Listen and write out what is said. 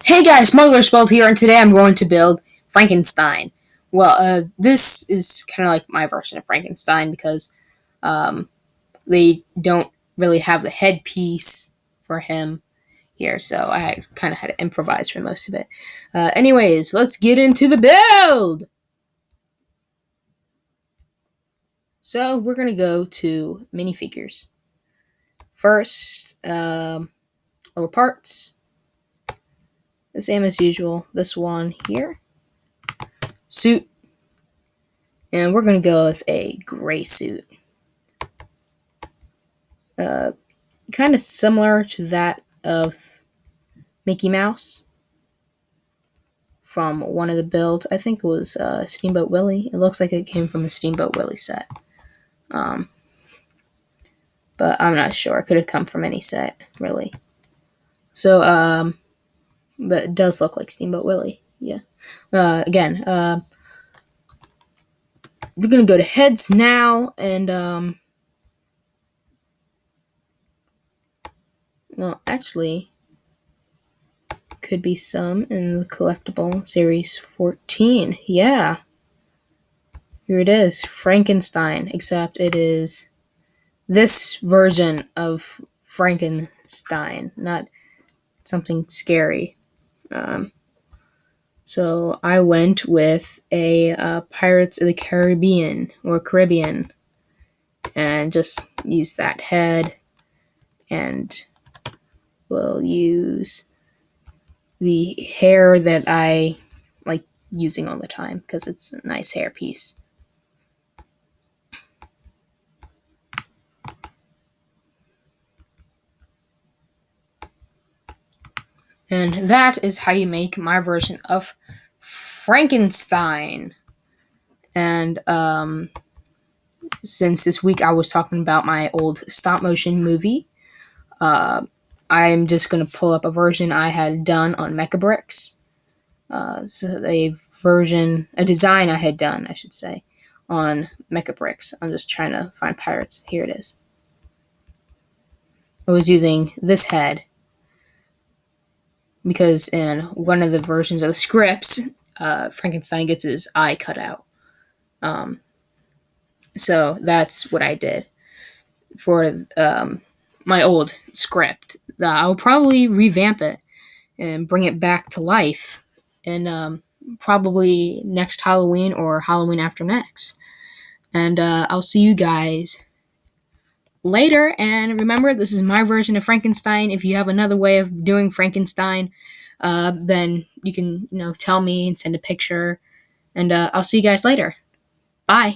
Hey guys, Smuggler Spelled here, and today I'm going to build Frankenstein. Well, this is kind of like my version of Frankenstein because um, they don't really have the headpiece for him here, so I kind of had to improvise for most of it. Anyways, let's get into the build! So we're going to go to minifigures. First, lower parts. The same as usual. This one here. Suit. And we're going to go with a gray suit. Kind of similar to that of Mickey Mouse from one of the builds. I think it was Steamboat Willie. It looks like it came from the Steamboat Willie set. But I'm not sure. It could have come from any set, really. So, but it does look like Steamboat Willie. Yeah. Again, we're going to go to heads now, and, well, actually, could be some in the collectible series 14. Yeah. Here it is, Frankenstein, except it is this version of Frankenstein, not something scary. So I went with a Pirates of the Caribbean, and just use that head, and we'll use the hair that I like using all the time because it's a nice hair piece. And that is how you make my version of Frankenstein. And since this week I was talking about my old stop motion movie, I'm just going to pull up a version I had done on Mechabricks. So a design I had done, I should say, on Mechabricks. I'm just trying to find pirates. Here it is. I was using this head because in one of the versions of the scripts, Frankenstein gets his eye cut out. So that's what I did for my old script. I'll probably revamp it and bring it back to life in probably next Halloween or Halloween after next. And I'll see you guys later. And remember, this is my version of Frankenstein. If you have another way of doing Frankenstein, then you can tell me and send a picture. And I'll see you guys later. Bye.